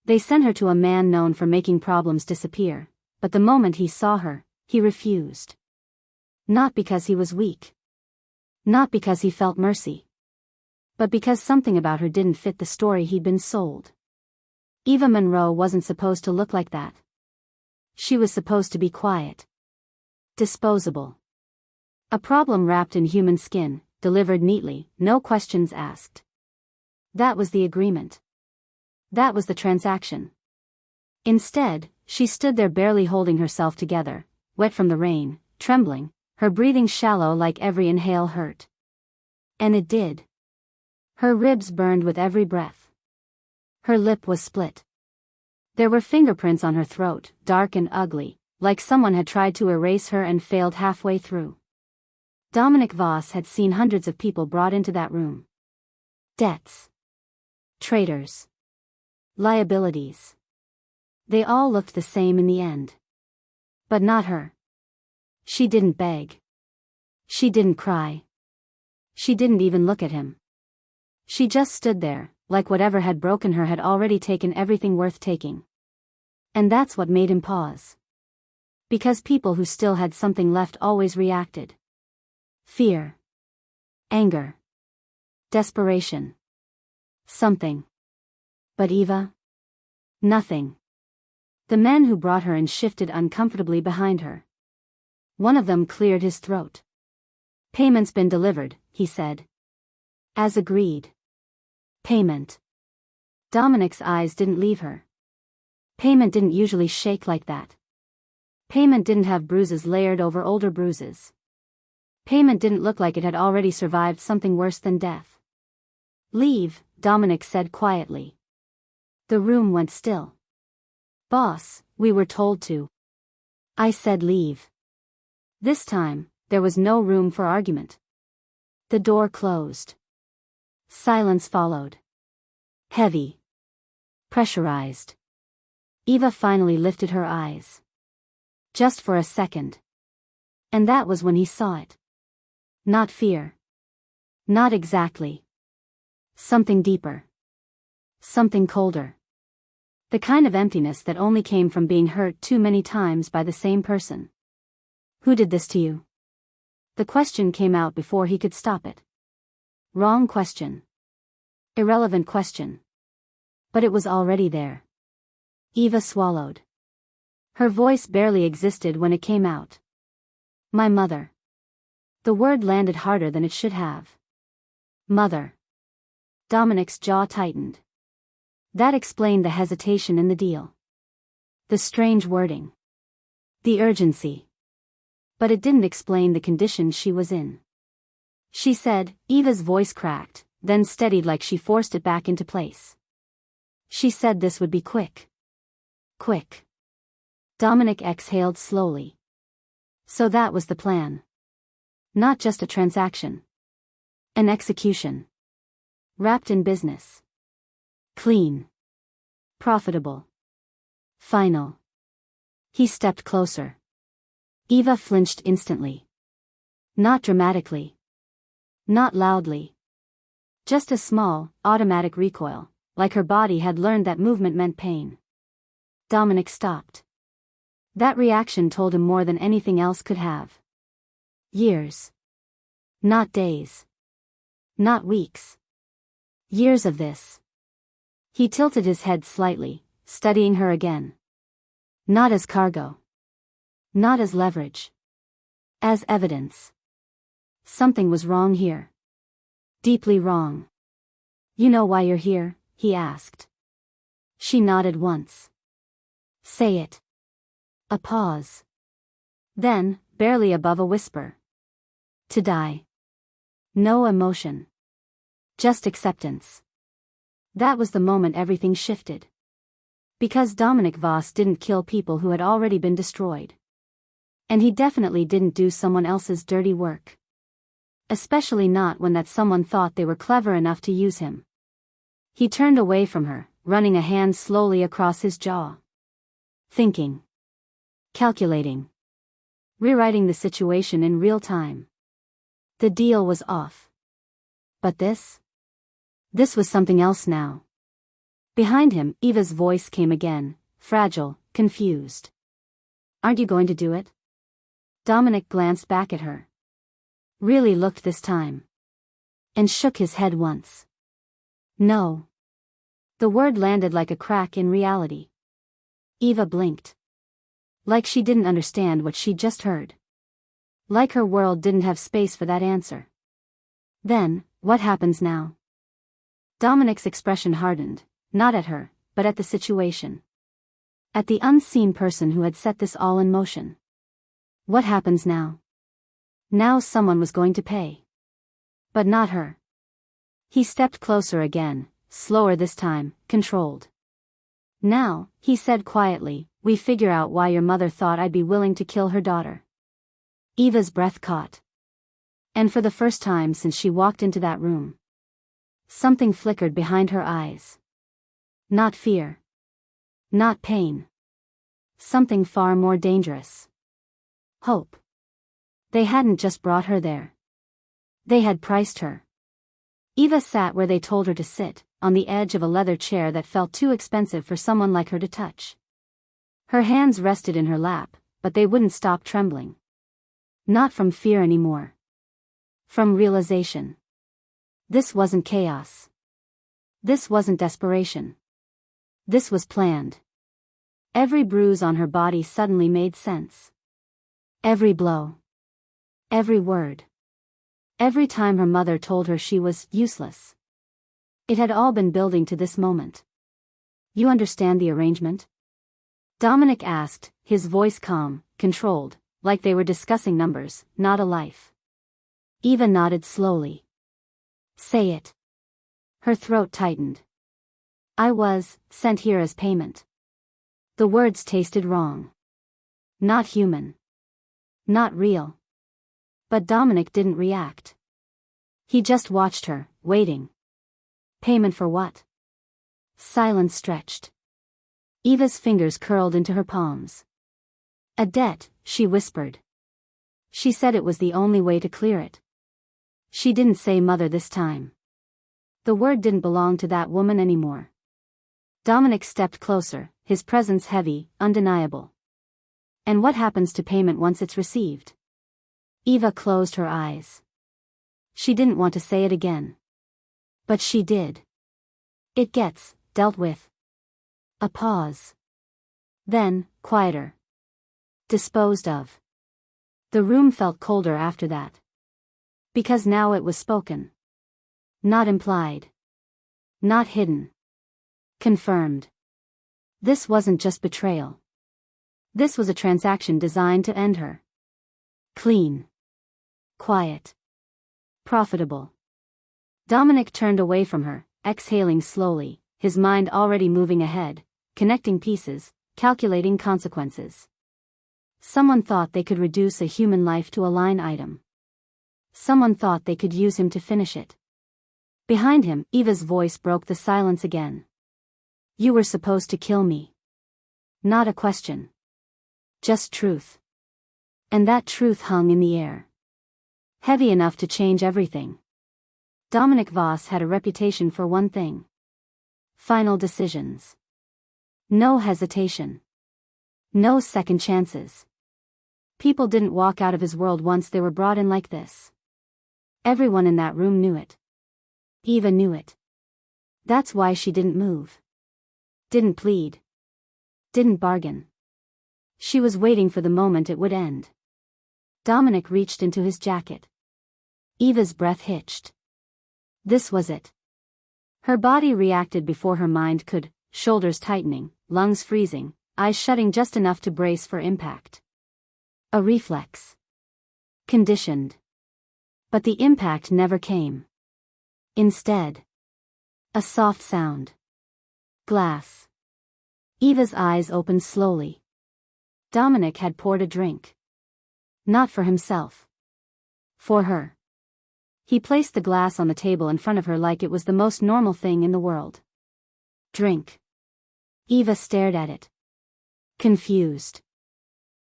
They sent her to a man known for making problems disappear, but the moment he saw her, he refused. Not because he was weak. Not because he felt mercy. But because something about her didn't fit the story he'd been sold. Eva Monroe wasn't supposed to look like that. She was supposed to be quiet. Disposable. A problem wrapped in human skin, delivered neatly, no questions asked. That was the agreement. That was the transaction. Instead, she stood there barely holding herself together, wet from the rain, trembling, her breathing shallow like every inhale hurt. And it did. Her ribs burned with every breath. Her lip was split. There were fingerprints on her throat, dark and ugly, like someone had tried to erase her and failed halfway through. Dominic Voss had seen hundreds of people brought into that room. Debts. Traitors. Liabilities. They all looked the same in the end. But not her. She didn't beg. She didn't cry. She didn't even look at him. She just stood there, like whatever had broken her had already taken everything worth taking. And that's what made him pause. Because people who still had something left always reacted. Fear. Anger. Desperation. Something. But Eva? Nothing. The men who brought her in shifted uncomfortably behind her. One of them cleared his throat. Payment's been delivered, he said. As agreed. Payment. Dominic's eyes didn't leave her. Payment didn't usually shake like that. Payment didn't have bruises layered over older bruises. Payment didn't look like it had already survived something worse than death. Leave, Dominic said quietly. The room went still. Boss, we were told to. I said leave. This time, there was no room for argument. The door closed. Silence followed. Heavy. Pressurized. Eva finally lifted her eyes. Just for a second. And that was when he saw it. Not fear. Not exactly. Something deeper. Something colder. The kind of emptiness that only came from being hurt too many times by the same person. Who did this to you? The question came out before he could stop it. Wrong question. Irrelevant question. But it was already there. Eva swallowed. Her voice barely existed when it came out. My mother. The word landed harder than it should have. Mother. Dominic's jaw tightened. That explained the hesitation in the deal. The strange wording. The urgency. But it didn't explain the condition she was in. She said, Eva's voice cracked, then steadied like she forced it back into place. She said this would be quick. Quick. Dominic exhaled slowly. So that was the plan. Not just a transaction. An execution. Wrapped in business. Clean. Profitable. Final. He stepped closer. Eva flinched instantly. Not dramatically. Not loudly. Just a small, automatic recoil, like her body had learned that movement meant pain. Dominic stopped. That reaction told him more than anything else could have. Years. Not days. Not weeks. Years of this. He tilted his head slightly, studying her again. Not as cargo. Not as leverage. As evidence. Something was wrong here. Deeply wrong. You know why you're here? He asked. She nodded once. Say it. A pause. Then, barely above a whisper. To die. No emotion. Just acceptance. That was the moment everything shifted. Because Dominic Voss didn't kill people who had already been destroyed. And he definitely didn't do someone else's dirty work. Especially not when that someone thought they were clever enough to use him. He turned away from her, running a hand slowly across his jaw. Thinking. Calculating. Rewriting the situation in real time. The deal was off. But this? This was something else now. Behind him, Eva's voice came again, fragile, confused. Aren't you going to do it? Dominic glanced back at her. Really looked this time. And shook his head once. No. The word landed like a crack in reality. Eva blinked. Like she didn't understand what she'd just heard. Like her world didn't have space for that answer. Then, what happens now? Dominic's expression hardened, not at her, but at the situation. At the unseen person who had set this all in motion. What happens now? Now someone was going to pay. But not her. He stepped closer again, slower this time, controlled. Now, he said quietly, we figure out why your mother thought I'd be willing to kill her daughter. Eva's breath caught. And for the first time since she walked into that room, something flickered behind her eyes. Not fear. Not pain. Something far more dangerous. Hope. They hadn't just brought her there. They had priced her. Eva sat where they told her to sit, on the edge of a leather chair that felt too expensive for someone like her to touch. Her hands rested in her lap, but they wouldn't stop trembling. Not from fear anymore. From realization. This wasn't chaos. This wasn't desperation. This was planned. Every bruise on her body suddenly made sense. Every blow. Every word. Every time her mother told her she was useless. It had all been building to this moment. You understand the arrangement? Dominic asked, his voice calm, controlled, like they were discussing numbers, not a life. Eva nodded slowly. Say it. Her throat tightened. I was sent here as payment. The words tasted wrong. Not human. Not real. But Dominic didn't react. He just watched her, waiting. Payment for what? Silence stretched. Eva's fingers curled into her palms. A debt, she whispered. She said it was the only way to clear it. She didn't say mother this time. The word didn't belong to that woman anymore. Dominic stepped closer, his presence heavy, undeniable. And what happens to payment once it's received? Eva closed her eyes. She didn't want to say it again. But she did. It gets dealt with. A pause. Then, quieter. Disposed of. The room felt colder after that. Because now it was spoken. Not implied. Not hidden. Confirmed. This wasn't just betrayal. This was a transaction designed to end her. Clean. Quiet. Profitable. Dominic turned away from her, exhaling slowly, his mind already moving ahead, connecting pieces, calculating consequences. Someone thought they could reduce a human life to a line item. Someone thought they could use him to finish it. Behind him, Eva's voice broke the silence again. You were supposed to kill me. Not a question. Just truth. And that truth hung in the air. Heavy enough to change everything. Dominic Voss had a reputation for one thing. Final decisions. No hesitation. No second chances. People didn't walk out of his world once they were brought in like this. Everyone in that room knew it. Eva knew it. That's why she didn't move. Didn't plead. Didn't bargain. She was waiting for the moment it would end. Dominic reached into his jacket. Eva's breath hitched. This was it. Her body reacted before her mind could, shoulders tightening, lungs freezing, eyes shutting just enough to brace for impact. A reflex. Conditioned. But the impact never came. Instead. A soft sound. Glass. Eva's eyes opened slowly. Dominic had poured a drink. Not for himself. For her. He placed the glass on the table in front of her like it was the most normal thing in the world. Drink. Eva stared at it. Confused.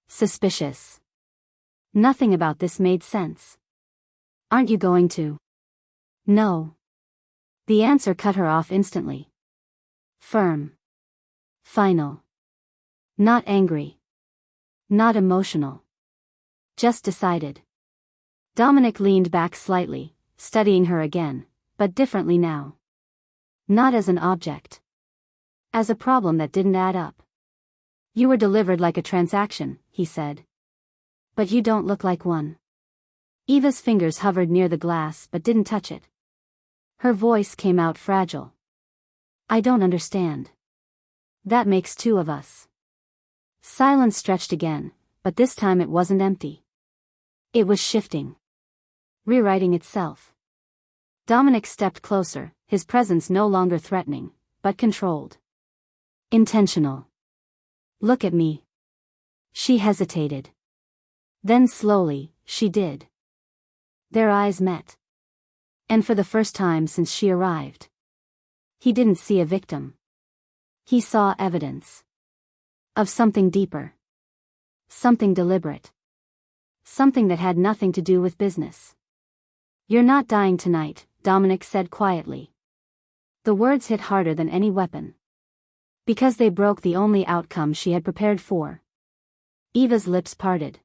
Suspicious. Nothing about this made sense. Aren't you going to? No. The answer cut her off instantly. Firm. Final. Not angry. Not emotional. Just decided. Dominic leaned back slightly, studying her again, but differently now. Not as an object. As a problem that didn't add up. You were delivered like a transaction, he said. But you don't look like one. Eva's fingers hovered near the glass but didn't touch it. Her voice came out fragile. I don't understand. That makes two of us. Silence stretched again, but this time it wasn't empty. It was shifting. Rewriting itself. Dominic stepped closer, his presence no longer threatening, but controlled. Intentional. Look at me. She hesitated. Then slowly, she did. Their eyes met. And for the first time since she arrived. He didn't see a victim. He saw evidence. Of something deeper. Something deliberate. Something that had nothing to do with business. You're not dying tonight, Dominic said quietly. The words hit harder than any weapon. Because they broke the only outcome she had prepared for. Eva's lips parted.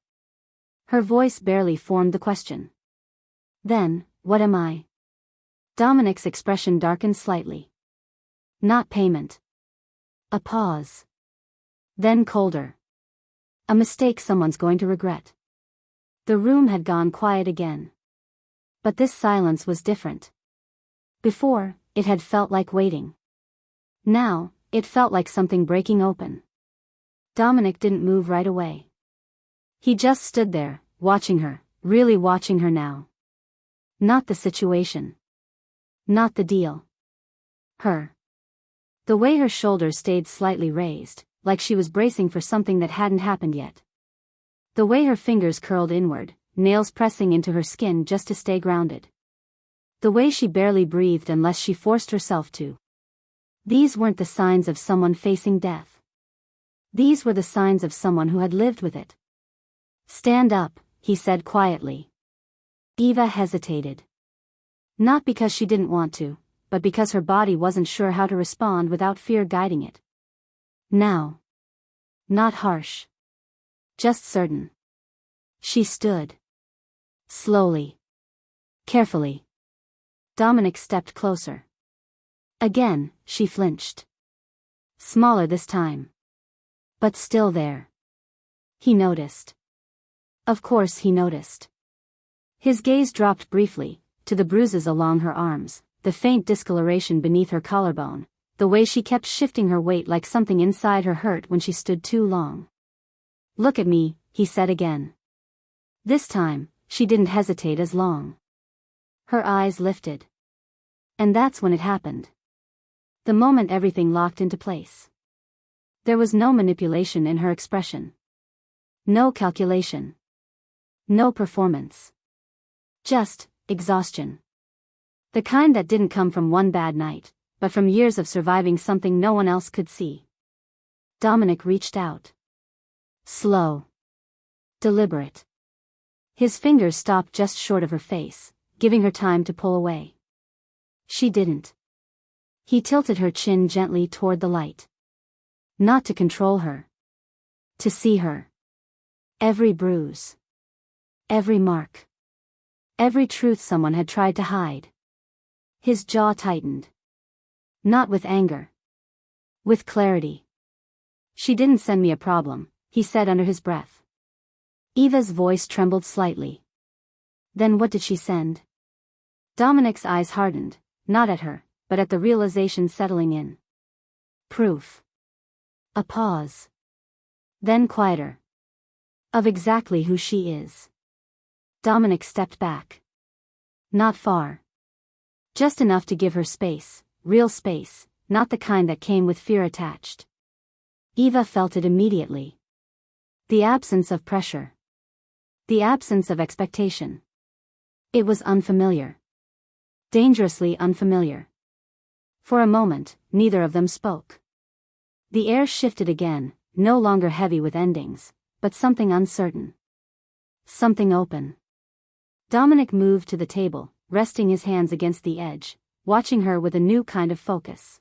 Her voice barely formed the question. Then, what am I? Dominic's expression darkened slightly. Not payment. A pause. Then colder. A mistake someone's going to regret. The room had gone quiet again. But this silence was different. Before, it had felt like waiting. Now, it felt like something breaking open. Dominic didn't move right away. He just stood there, watching her, really watching her now. Not the situation. Not the deal. Her. The way her shoulders stayed slightly raised, like she was bracing for something that hadn't happened yet. The way her fingers curled inward, nails pressing into her skin just to stay grounded. The way she barely breathed unless she forced herself to. These weren't the signs of someone facing death. These were the signs of someone who had lived with it. Stand up, he said quietly. Eva hesitated. Not because she didn't want to, but because her body wasn't sure how to respond without fear guiding it. Now. Not harsh. Just certain. She stood. Slowly. Carefully. Dominic stepped closer. Again, she flinched. Smaller this time. But still there. He noticed. Of course he noticed. His gaze dropped briefly, to the bruises along her arms, the faint discoloration beneath her collarbone, the way she kept shifting her weight like something inside her hurt when she stood too long. Look at me, he said again. This time, she didn't hesitate as long. Her eyes lifted. And that's when it happened. The moment everything locked into place. There was no manipulation in her expression. No calculation. No performance. Just exhaustion. The kind that didn't come from one bad night, but from years of surviving something no one else could see. Dominic reached out. Slow. Deliberate. His fingers stopped just short of her face, giving her time to pull away. She didn't. He tilted her chin gently toward the light. Not to control her. To see her. Every bruise. Every mark. Every truth someone had tried to hide. His jaw tightened. Not with anger. With clarity. She didn't send me a problem, he said under his breath. Eva's voice trembled slightly. Then what did she send? Dominic's eyes hardened, not at her, but at the realization settling in. Proof. A pause. Then quieter. Of exactly who she is. Dominic stepped back. Not far. Just enough to give her space, real space, not the kind that came with fear attached. Eva felt it immediately. The absence of pressure. The absence of expectation. It was unfamiliar. Dangerously unfamiliar. For a moment, neither of them spoke. The air shifted again, no longer heavy with endings, but something uncertain. Something open. Dominic moved to the table, resting his hands against the edge, watching her with a new kind of focus.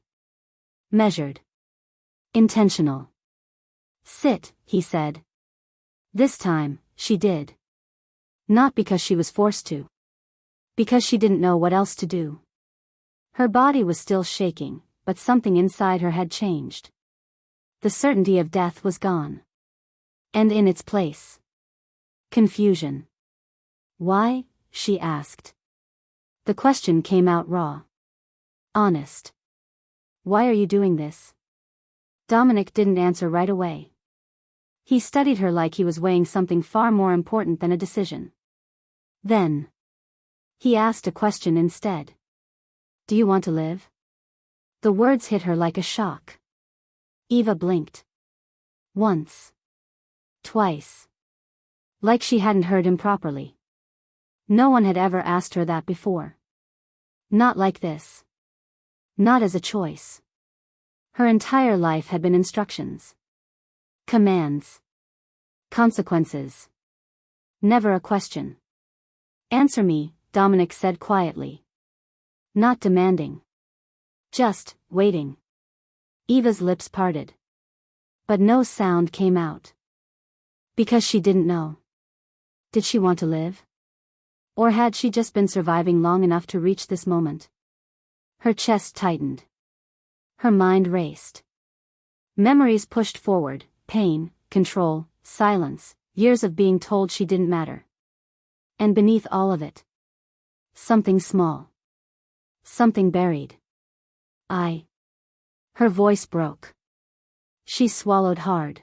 Measured. Intentional. Sit, he said. This time, she did. Not because she was forced to. Because she didn't know what else to do. Her body was still shaking, but something inside her had changed. The certainty of death was gone. And in its place, confusion. Why? She asked. The question came out raw. Honest. Why are you doing this? Dominic didn't answer right away. He studied her like he was weighing something far more important than a decision. Then, he asked a question instead. Do you want to live? The words hit her like a shock. Eva blinked. Once. Twice. Like she hadn't heard him properly. No one had ever asked her that before. Not like this. Not as a choice. Her entire life had been instructions. Commands. Consequences. Never a question. Answer me, Dominic said quietly. Not demanding. Just waiting. Eva's lips parted. But no sound came out. Because she didn't know. Did she want to live? Or had she just been surviving long enough to reach this moment? Her chest tightened. Her mind raced. Memories pushed forward, pain, control, silence, years of being told she didn't matter. And beneath all of it, something small. Something buried. Her voice broke. She swallowed hard.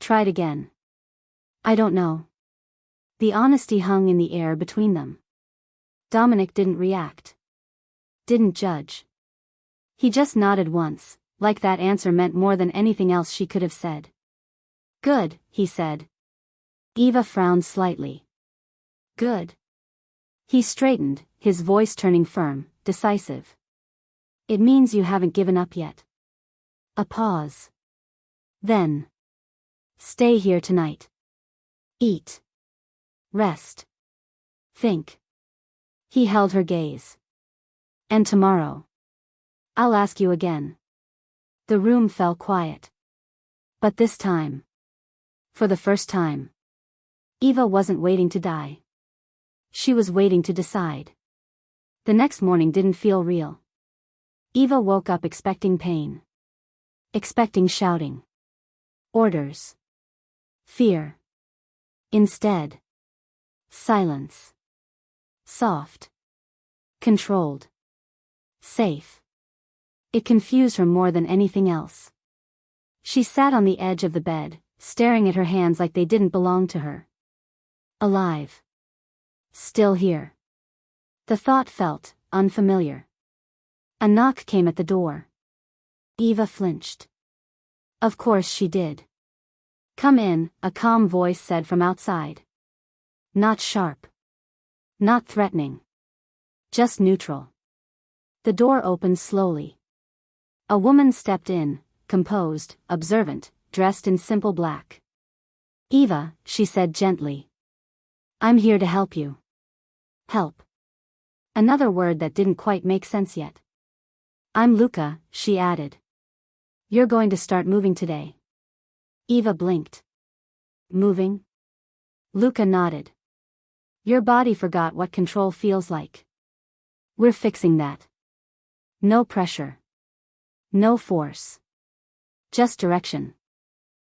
Tried again. I don't know. The honesty hung in the air between them. Dominic didn't react. Didn't judge. He just nodded once, like that answer meant more than anything else she could have said. Good, he said. Eva frowned slightly. Good. He straightened, his voice turning firm, decisive. It means you haven't given up yet. A pause. Then. Stay here tonight. Eat. Rest. Think. He held her gaze. And tomorrow. I'll ask you again. The room fell quiet. But this time. For the first time. Eva wasn't waiting to die. She was waiting to decide. The next morning didn't feel real. Eva woke up expecting pain. Expecting shouting. Orders. Fear. Instead. Silence. Soft. Controlled. Safe. It confused her more than anything else. She sat on the edge of the bed, staring at her hands like they didn't belong to her. Alive. Still here. The thought felt unfamiliar. A knock came at the door. Eva flinched. Of course she did. Come in, a calm voice said from outside. Not sharp. Not threatening. Just neutral. The door opened slowly. A woman stepped in, composed, observant, dressed in simple black. Eva, she said gently. I'm here to help you. Help. Another word that didn't quite make sense yet. I'm Luca, she added. You're going to start moving today. Eva blinked. Moving? Luca nodded. Your body forgot what control feels like. We're fixing that. No pressure. No force. Just direction.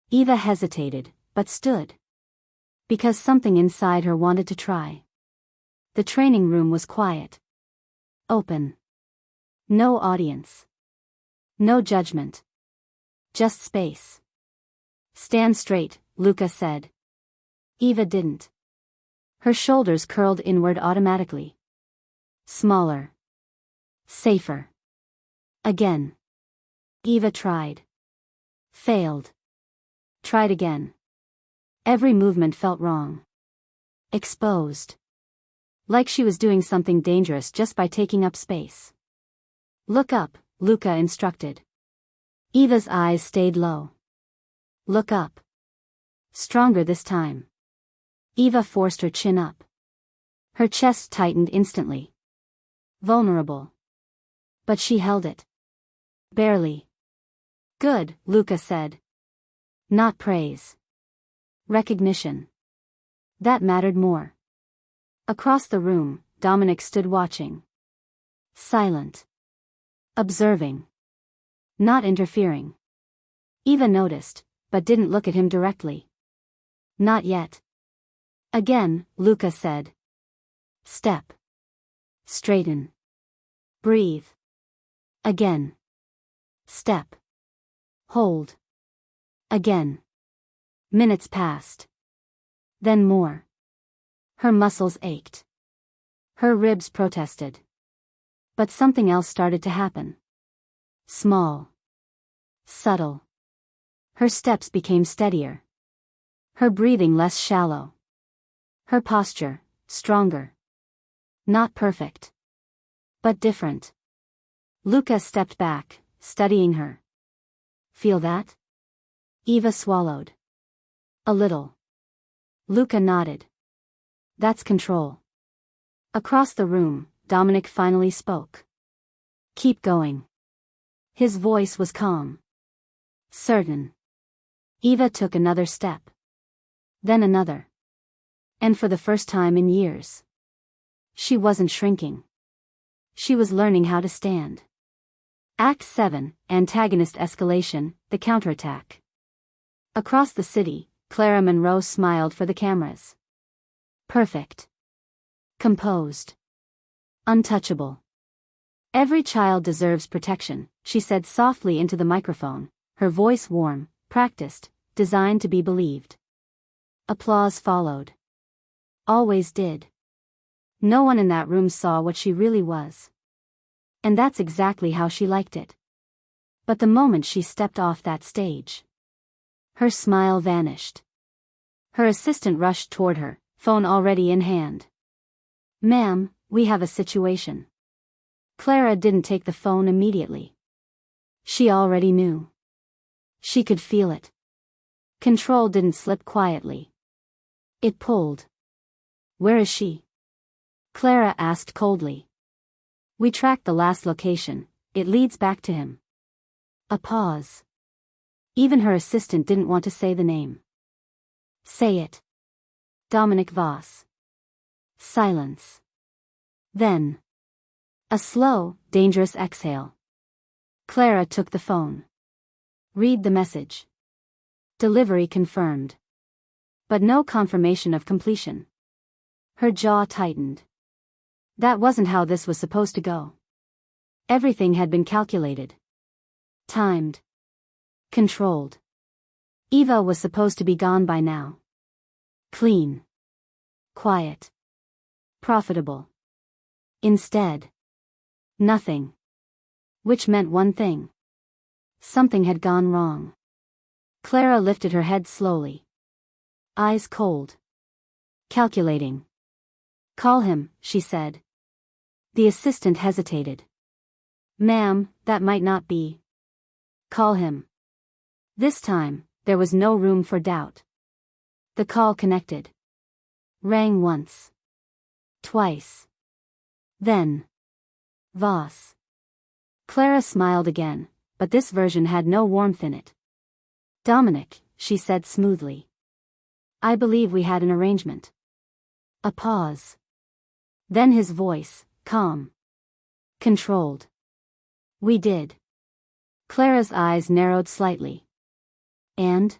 Eva hesitated, but stood. Because something inside her wanted to try. The training room was quiet. Open. No audience. No judgment. Just space. Stand straight, Luca said. Eva didn't. Her shoulders curled inward automatically. Smaller. Safer. Again. Eva tried. Failed. Tried again. Every movement felt wrong. Exposed. Like she was doing something dangerous just by taking up space. Look up, Luca instructed. Eva's eyes stayed low. Look up. Stronger this time. Eva forced her chin up. Her chest tightened instantly. Vulnerable. But she held it. Barely. Good, Luca said. Not praise. Recognition. That mattered more. Across the room, Dominic stood watching. Silent. Observing. Not interfering. Eva noticed, but didn't look at him directly. Not yet. Again, Luca said. Step. Straighten. Breathe. Again. Step. Hold. Again. Minutes passed. Then more. Her muscles ached. Her ribs protested. But something else started to happen. Small. Subtle. Her steps became steadier. Her breathing less shallow. Her posture, stronger. Not perfect. But different. Luca stepped back, studying her. Feel that? Eva swallowed. A little. Luca nodded. That's control. Across the room, Dominic finally spoke. Keep going. His voice was calm. Certain. Eva took another step. Then another. And for the first time in years. She wasn't shrinking. She was learning how to stand. Act 7, Antagonist Escalation, the Counterattack. Across the city, Eva Monroe smiled for the cameras. Perfect. Composed. Untouchable. Every child deserves protection, she said softly into the microphone, her voice warm, practiced, designed to be believed. Applause followed. Always did. No one in that room saw what she really was. And that's exactly how she liked it. But the moment she stepped off that stage, her smile vanished. Her assistant rushed toward her, phone already in hand. Ma'am, we have a situation. Clara didn't take the phone immediately. She already knew. She could feel it. Control didn't slip quietly. It pulled. Where is she? Clara asked coldly. We tracked the last location, it leads back to him. A pause. Even her assistant didn't want to say the name. Say it. Dominic Voss. Silence. Then. A slow, dangerous exhale. Clara took the phone. Read the message. Delivery confirmed. But no confirmation of completion. Her jaw tightened. That wasn't how this was supposed to go. Everything had been calculated. Timed. Controlled. Eva was supposed to be gone by now. Clean. Quiet. Profitable. Instead. Nothing. Which meant one thing. Something had gone wrong. Clara lifted her head slowly. Eyes cold. Calculating. Call him, she said. The assistant hesitated. Ma'am, that might not be. Call him. This time, there was no room for doubt. The call connected. Rang once. Twice. Then. Voss. Clara smiled again, but this version had no warmth in it. Dominic, she said smoothly. I believe we had an arrangement. A pause. Then his voice, calm. Controlled. We did. Clara's eyes narrowed slightly. And?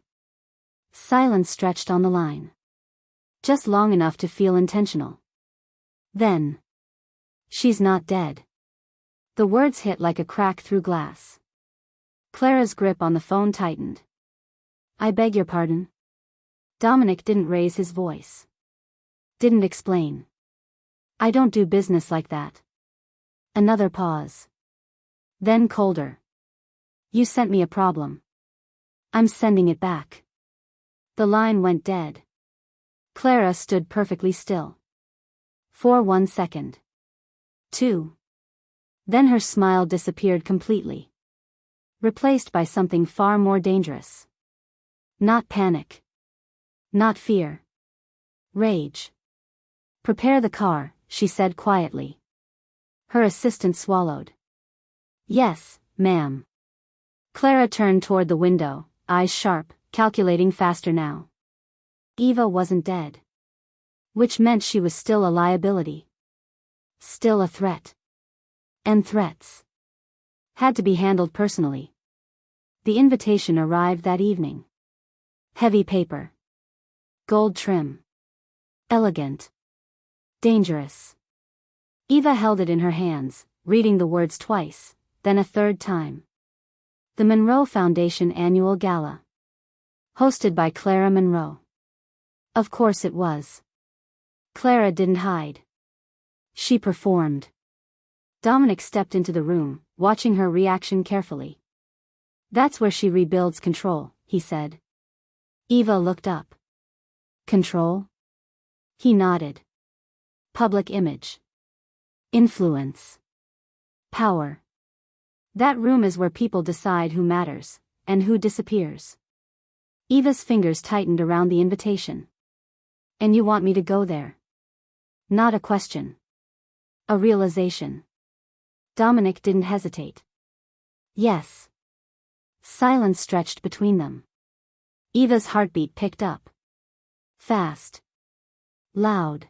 Silence stretched on the line. Just long enough to feel intentional. Then. She's not dead. The words hit like a crack through glass. Clara's grip on the phone tightened. I beg your pardon? Dominic didn't raise his voice. Didn't explain. I don't do business like that. Another pause. Then colder. You sent me a problem. I'm sending it back. The line went dead. Clara stood perfectly still. For 1 second. 2. Then her smile disappeared completely. Replaced by something far more dangerous. Not panic. Not fear. Rage. Prepare the car, she said quietly. Her assistant swallowed. Yes, ma'am. Clara turned toward the window, eyes sharp, calculating faster now. Eva wasn't dead. Which meant she was still a liability. Still a threat. And threats had to be handled personally. The invitation arrived that evening. Heavy paper. Gold trim. Elegant. Dangerous. Eva held it in her hands, reading the words twice, then a third time. The Monroe Foundation Annual Gala. Hosted by Clara Monroe. Of course it was. Clara didn't hide. She performed. Dominic stepped into the room, watching her reaction carefully. That's where she rebuilds control, he said. Eva looked up. Control? He nodded. Public image. Influence. Power. That room is where people decide who matters, and who disappears. Eva's fingers tightened around the invitation. And you want me to go there? Not a question. A realization. Dominic didn't hesitate. Yes. Silence stretched between them. Eva's heartbeat picked up. Fast. Loud.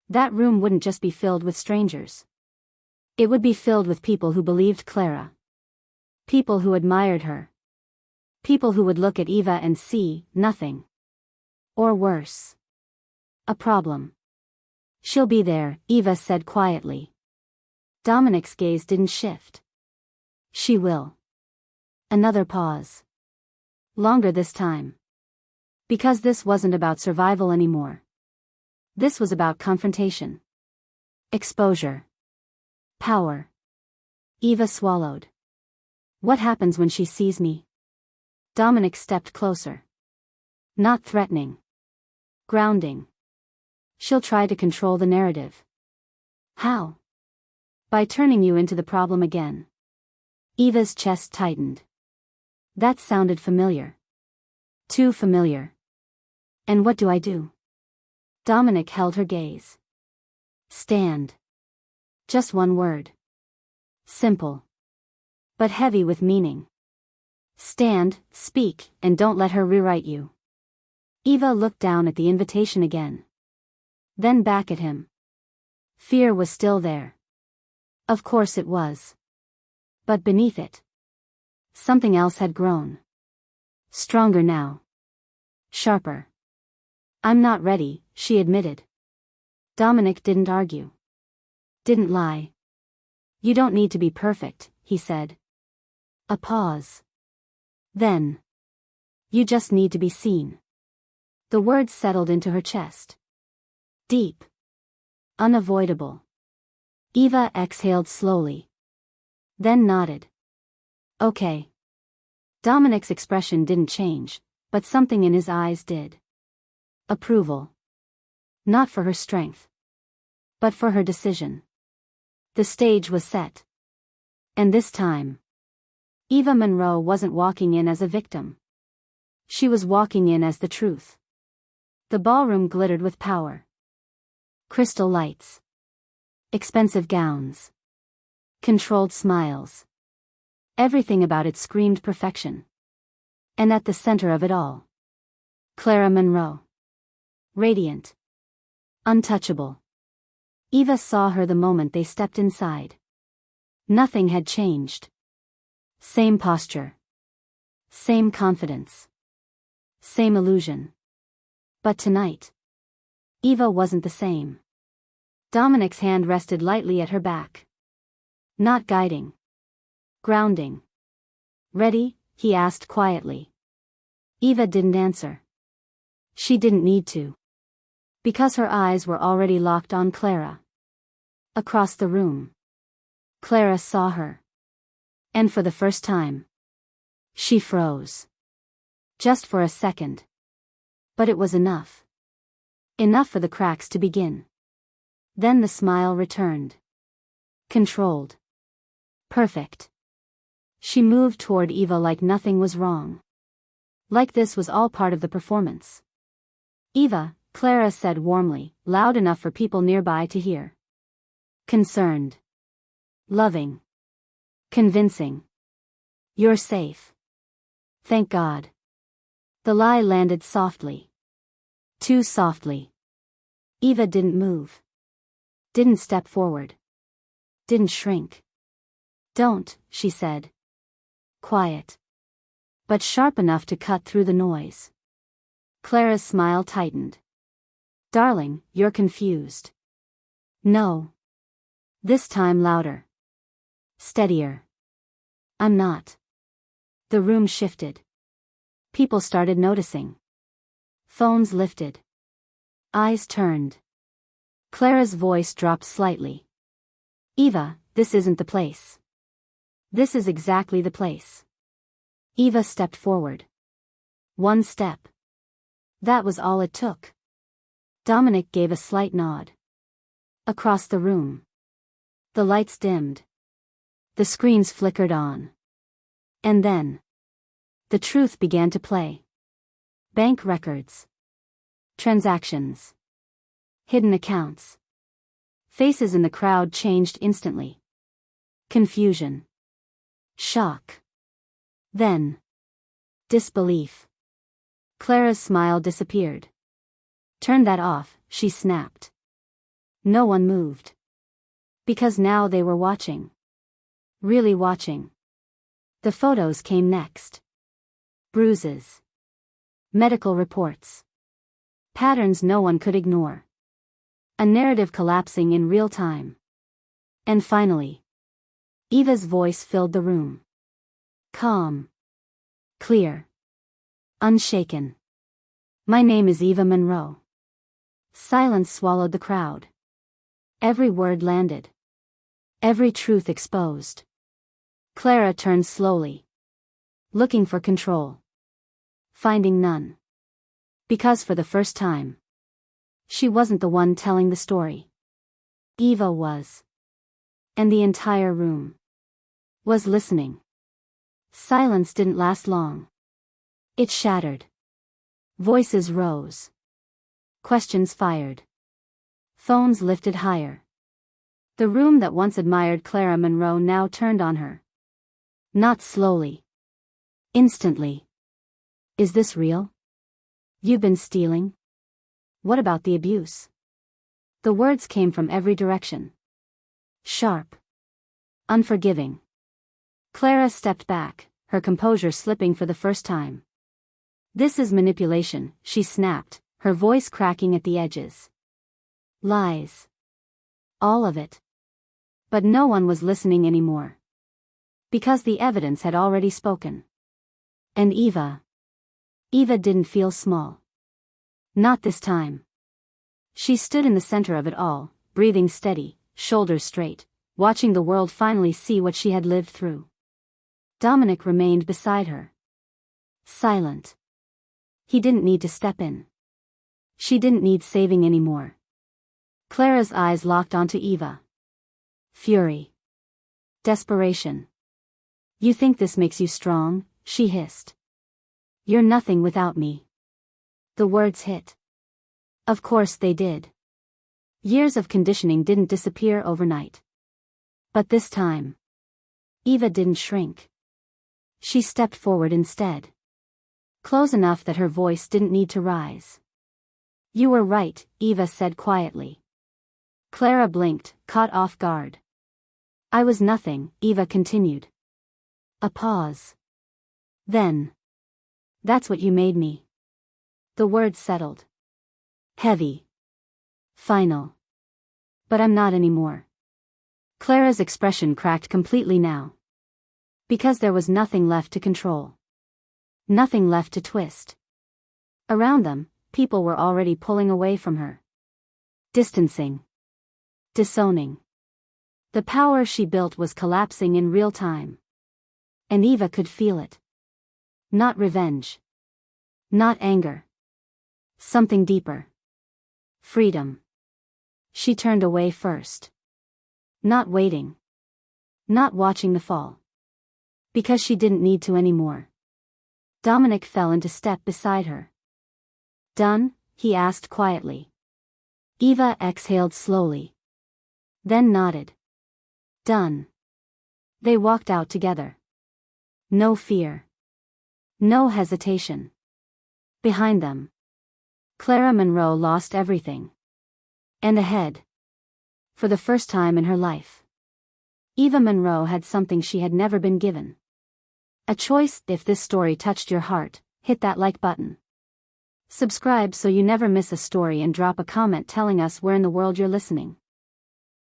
That room wouldn't just be filled with strangers. It would be filled with people who believed Clara. People who admired her. People who would look at Eva and see nothing. Or worse. A problem. She'll be there, Eva said quietly. Dominic's gaze didn't shift. She will. Another pause. Longer this time. Because this wasn't about survival anymore. This was about confrontation. Exposure. Power. Eva swallowed. What happens when she sees me? Dominic stepped closer. Not threatening. Grounding. She'll try to control the narrative. How? By turning you into the problem again. Eva's chest tightened. That sounded familiar. Too familiar. And what do I do? Dominic held her gaze. Stand. Just one word. Simple. But heavy with meaning. Stand, speak, and don't let her rewrite you. Eva looked down at the invitation again. Then back at him. Fear was still there. Of course it was. But beneath it, something else had grown. Stronger now. Sharper. I'm not ready, she admitted. Dominic didn't argue. Didn't lie. You don't need to be perfect, he said. A pause. Then. You just need to be seen. The words settled into her chest. Deep. Unavoidable. Eva exhaled slowly. Then nodded. Okay. Dominic's expression didn't change, but something in his eyes did. Approval. Not for her strength. But for her decision. The stage was set. And this time, Eva Monroe wasn't walking in as a victim. She was walking in as the truth. The ballroom glittered with power. Crystal lights. Expensive gowns. Controlled smiles. Everything about it screamed perfection. And at the center of it all, Clara Monroe. Radiant. Untouchable. Eva saw her the moment they stepped inside. Nothing had changed. Same posture. Same confidence. Same illusion. But tonight, Eva wasn't the same. Dominic's hand rested lightly at her back. Not guiding. Grounding. Ready? He asked quietly. Eva didn't answer. She didn't need to. Because her eyes were already locked on Clara. Across the room, Clara saw her. And for the first time, she froze. Just for a second. But it was enough. Enough for the cracks to begin. Then the smile returned. Controlled. Perfect. She moved toward Eva like nothing was wrong. Like this was all part of the performance. Eva, Clara said warmly, loud enough for people nearby to hear. Concerned. Loving. Convincing. You're safe. Thank God. The lie landed softly. Too softly. Eva didn't move. Didn't step forward. Didn't shrink. Don't, she said. Quiet. But sharp enough to cut through the noise. Clara's smile tightened. Darling, you're confused. No. This time louder. Steadier. I'm not. The room shifted. People started noticing. Phones lifted. Eyes turned. Clara's voice dropped slightly. Eva, this isn't the place. This is exactly the place. Eva stepped forward. One step. That was all it took. Dominic gave a slight nod. Across the room. The lights dimmed. The screens flickered on. And then. The truth began to play. Bank records. Transactions. Hidden accounts. Faces in the crowd changed instantly. Confusion. Shock. Then. Disbelief. Clara's smile disappeared. Turn that off, she snapped. No one moved. Because now they were watching. Really watching. The photos came next. Bruises. Medical reports. Patterns no one could ignore. A narrative collapsing in real time. And finally. Eva's voice filled the room. Calm. Clear. Unshaken. My name is Eva Monroe. Silence swallowed the crowd. Every word landed. Every truth exposed. Clara turned slowly. Looking for control. Finding none. Because for the first time. She wasn't the one telling the story. Eva was. And the entire room. Was listening. Silence didn't last long. It shattered. Voices rose. Questions fired. Phones lifted higher. The room that once admired Clara Monroe now turned on her. Not slowly. Instantly. Is this real? You've been stealing? What about the abuse? The words came from every direction. Sharp. Unforgiving. Clara stepped back, her composure slipping for the first time. This is manipulation, she snapped, her voice cracking at the edges. Lies. All of it. But no one was listening anymore. Because the evidence had already spoken. And Eva didn't feel small. Not this time. She stood in the center of it all, breathing steady, shoulders straight, watching the world finally see what she had lived through. Dominic remained beside her. Silent. He didn't need to step in. She didn't need saving anymore. Clara's eyes locked onto Eva. Fury. Desperation. You think this makes you strong? She hissed. You're nothing without me. The words hit. Of course they did. Years of conditioning didn't disappear overnight. But this time. Eva didn't shrink. She stepped forward instead. Close enough that her voice didn't need to rise. You were right, Eva said quietly. Clara blinked, caught off guard. I was nothing, Eva continued. A pause. Then. That's what you made me. The words settled. Heavy. Final. But I'm not anymore. Clara's expression cracked completely now. Because there was nothing left to control. Nothing left to twist. Around them, people were already pulling away from her. Distancing. Disowning. The power she built was collapsing in real time. And Eva could feel it. Not revenge. Not anger. Something deeper. Freedom. She turned away first. Not waiting. Not watching the fall. Because she didn't need to anymore. Dominic fell into step beside her. Done? He asked quietly. Eva exhaled slowly. Then nodded. Done. They walked out together. No fear. No hesitation. Behind them, Clara Monroe lost everything. And ahead, for the first time in her life, Eva Monroe had something she had never been given. A choice. If this story touched your heart, hit that like button. Subscribe so you never miss a story and drop a comment telling us where in the world you're listening.